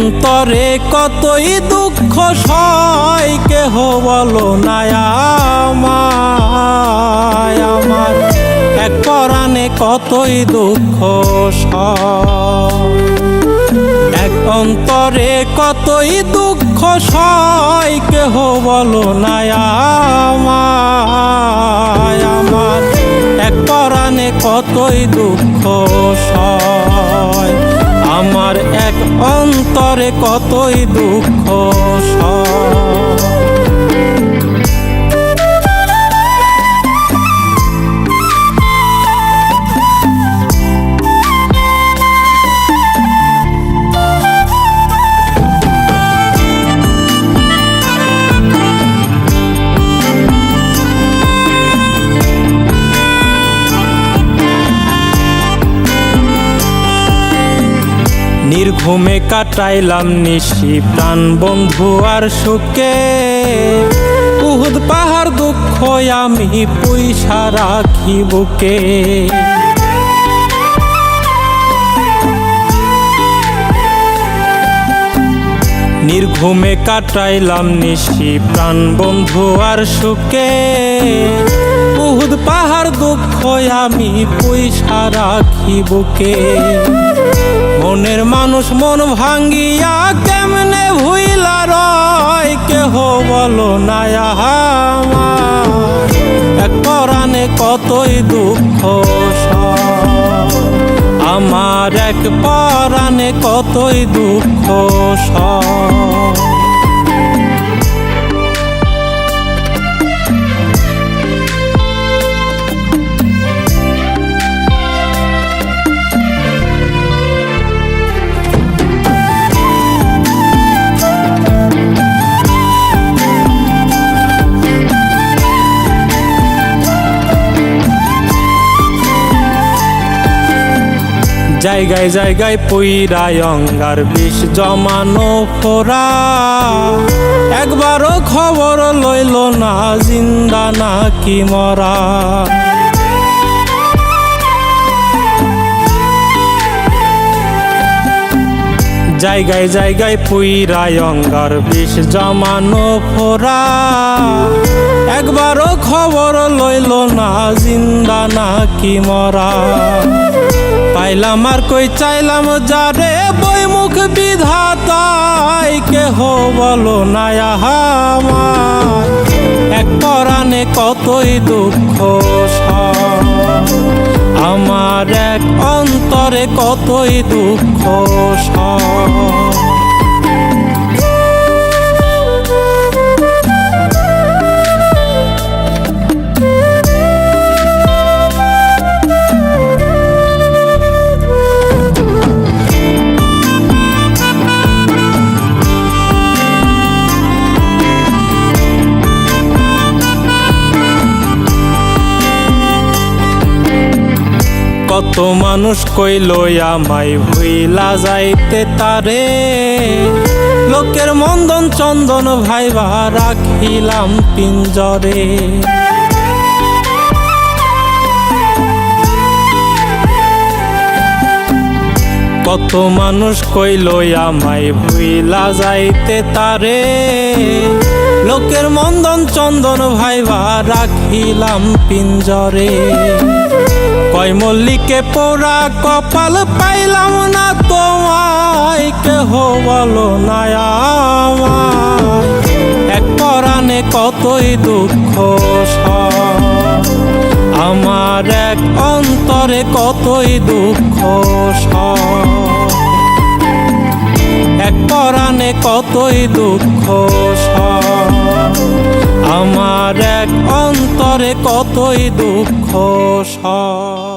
অন্তরে কতই দুঃখ সয় কেহ বলো না আমায়। আমার এক পরাণে কতই দুঃখ সয়, এক অন্তরে কতই দুঃখ সয় কেহ বলো না আমায়। আমার এক পরাণে কতই দুঃখ সয়, আমার এক অন্তরে কতই দুঃখ সয়। নির্ঘুমে কাটাইলাম নিশি প্রাণ বন্ধু আর সুখে, উহুদ পাহাড় দুঃখ আমি পয়সা রাখি বুকে। নির্ঘুমে কাটাইলাম নিশি প্রাণ বন্ধু আর সুখে, উহুদ পাহাড় দুঃখ আমি পয়সা রাখি বুকে। মনের মানুষ মন ভাঙ্গিয়া কেমনে ভুইলা রয় কেহ বলো না আমায়। এক পরাণে কতই দুঃখ সয়, আমার এক পরাণে কতই দুঃখ সয়। জায়গায় জায়গায় পইরায় অঙ্গার বিষ জমানো ফোরা, একবারও খবর লইল না জিন্দা নাকি মরা। জায়গায় জায়গায় পইরায় অঙ্গার বিষ জমানো ফোরা, একবারও খবর লইল না জিন্দা নাকি মরা। পাইলাম আর কই চাইলাম যারে বইমুখ বিধাতাই কেহ বলো না আমায়। এক পরাণে কতই দুঃখ সয়, আমার এক অন্তরে কতই দুঃখ সয়। কত মানুষ কইল আমায় ভুইলা যাইতে তারে, লোকের মন্দন চন্দন ভাইবা রাখিলাম পিঞ্জরে। কত মানুষ কইল আমায় ভুইলা যাইতে তারে, লোকের মন্দন চন্দন ভাইবা রাখিলাম পিঞ্জরে। কয় মল্লিকে পোড়া কপাল পাইলাম না তোমায় কেহ বলো না আমায়। এক পরাণে কতই দুঃখ সয়, আমার এক অন্তরে কতই দুঃখ সয়। এক পরাণে কতই দুঃখ সয়, আমার এক অন্তরে কতই দুঃখ সয়।